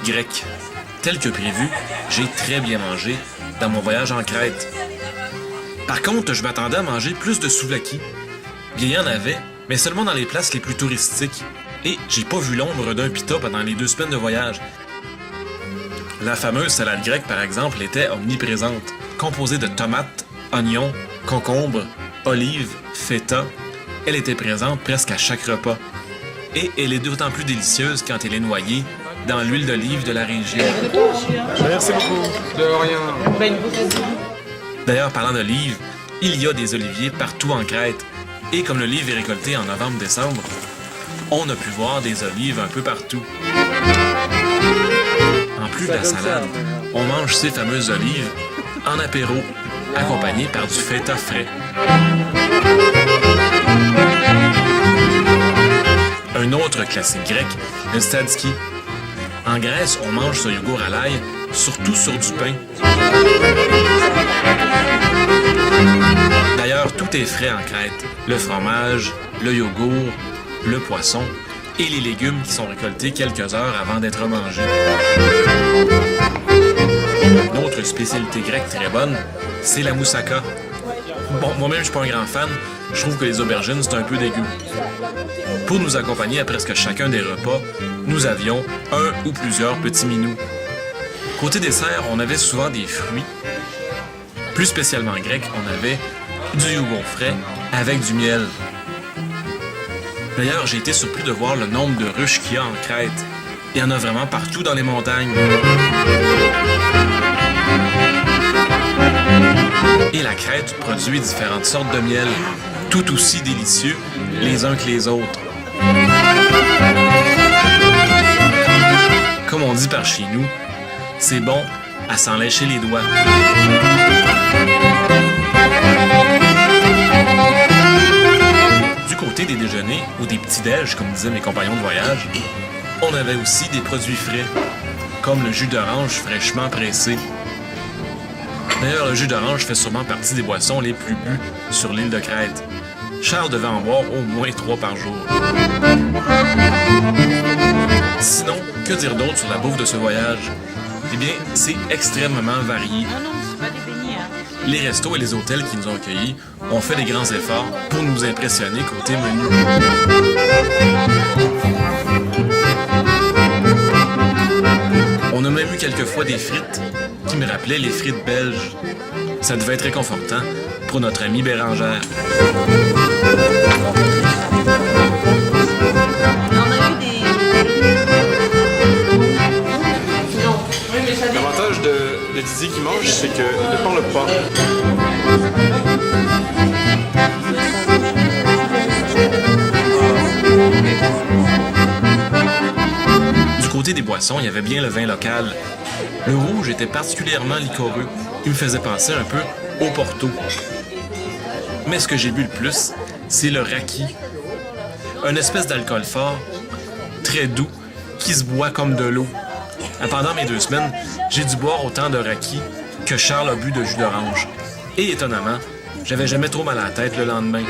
grec. Tel que prévu, j'ai très bien mangé dans mon voyage en Crète. Par contre, je m'attendais à manger plus de souvlaki. Bien, il y en avait, mais seulement dans les places les plus touristiques. Et j'ai pas vu l'ombre d'un pita pendant les 2 semaines de voyage. La fameuse salade grecque, par exemple, était omniprésente, composée de tomates, oignons, concombres, olives, feta. Elle était présente presque à chaque repas. Et elle est d'autant plus délicieuse quand elle est noyée dans l'huile d'olive de la région. Merci beaucoup. De rien. D'ailleurs, parlant d'olives, il y a des oliviers partout en Crète. Et comme l'olive est récoltée en novembre-décembre, on a pu voir des olives un peu partout. En plus de la salade, on mange ces fameuses olives en apéro, accompagnées par du feta frais. Un autre classique grec, le stadski. En Grèce, on mange ce yogourt à l'ail, surtout sur du pain. D'ailleurs, tout est frais en Crète. Le fromage, le yogourt, le poisson et les légumes qui sont récoltés quelques heures avant d'être mangés. Une autre spécialité grecque très bonne, c'est la moussaka. Bon, moi-même, je suis pas un grand fan. Je trouve que les aubergines, c'est un peu dégueu. Pour nous accompagner à presque chacun des repas, nous avions un ou plusieurs petits minous. Côté dessert, on avait souvent des fruits. Plus spécialement grec, on avait du yogourt frais avec du miel. D'ailleurs, j'ai été surpris de voir le nombre de ruches qu'il y a en Crète. Il y en a vraiment partout dans les montagnes. Et la Crète produit différentes sortes de miel, tout aussi délicieux les uns que les autres. Comme on dit par chez nous, c'est bon à s'en lécher les doigts. Du côté des déjeuners ou des petits-déj, comme disaient mes compagnons de voyage, on avait aussi des produits frais, comme le jus d'orange fraîchement pressé. D'ailleurs, le jus d'orange fait sûrement partie des boissons les plus bues sur l'île de Crète. Charles devait en boire au moins 3 par jour. Sinon, que dire d'autre sur la bouffe de ce voyage? Eh bien, c'est extrêmement varié. Les restos et les hôtels qui nous ont accueillis ont fait des grands efforts pour nous impressionner côté menu. On a même eu quelques fois des frites qui me rappelaient les frites belges. Ça devait être réconfortant pour notre amie Bérangère. L'avantage de Didier qui mange, c'est qu'il ne parle pas. Du côté des boissons, il y avait bien le vin local. Le rouge était particulièrement liquoreux. Il me faisait penser un peu au Porto. Mais ce que j'ai bu le plus, c'est le raki. Une espèce d'alcool fort, très doux, qui se boit comme de l'eau. Pendant mes 2 semaines, j'ai dû boire autant de raki que Charles a bu de jus d'orange. Et étonnamment, j'avais jamais trop mal à la tête le lendemain.